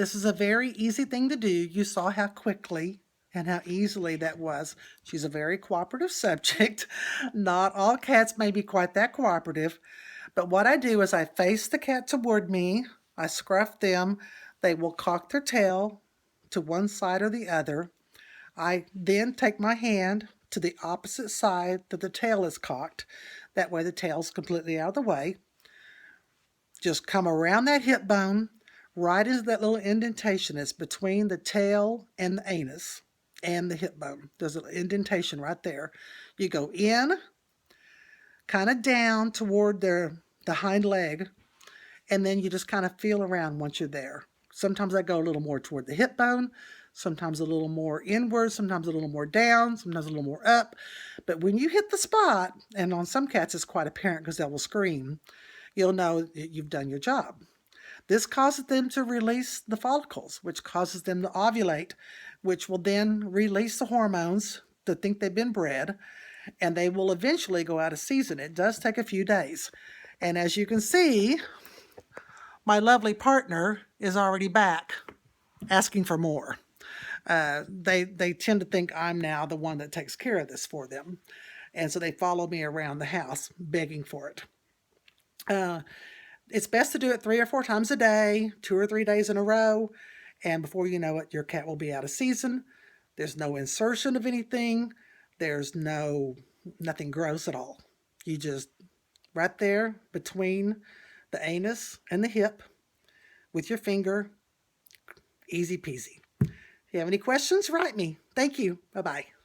This is a very easy thing to do. You saw how quickly and how easily that was. She's a very cooperative subject. Not all cats may be quite that cooperative, but what I do is I face the cat toward me, I scruff them, they will cock their tail to one side or the other. I then take my hand to the opposite side that the tail is cocked. That way the tail's completely out of the way. Just come around that hip bone, right as that little indentation is between the tail and the anus and the hip bone. There's an indentation right there. You go in, kind of down toward the hind leg, and then you just kind of feel around once you're there. Sometimes I go a little more toward the hip bone, sometimes a little more inward, sometimes a little more down, sometimes a little more up. But when you hit the spot, and on some cats it's quite apparent because they will scream, you'll know that you've done your job. This causes them to release the follicles, which causes them to ovulate, which will then release the hormones to think they've been bred, and they will eventually go out of season. It does take a few days. And as you can see, my lovely partner is already back asking for more. They tend to think I'm now the one that takes care of this for them. And so they follow me around the house begging for it. It's best to do it 3 or 4 times a day, 2 or 3 days in a row. And before you know it, your cat will be out of season. There's no insertion of anything. There's nothing gross at all. You just right there between the anus and the hip with your finger. Easy peasy. If you have any questions, write me. Thank you. Bye-bye.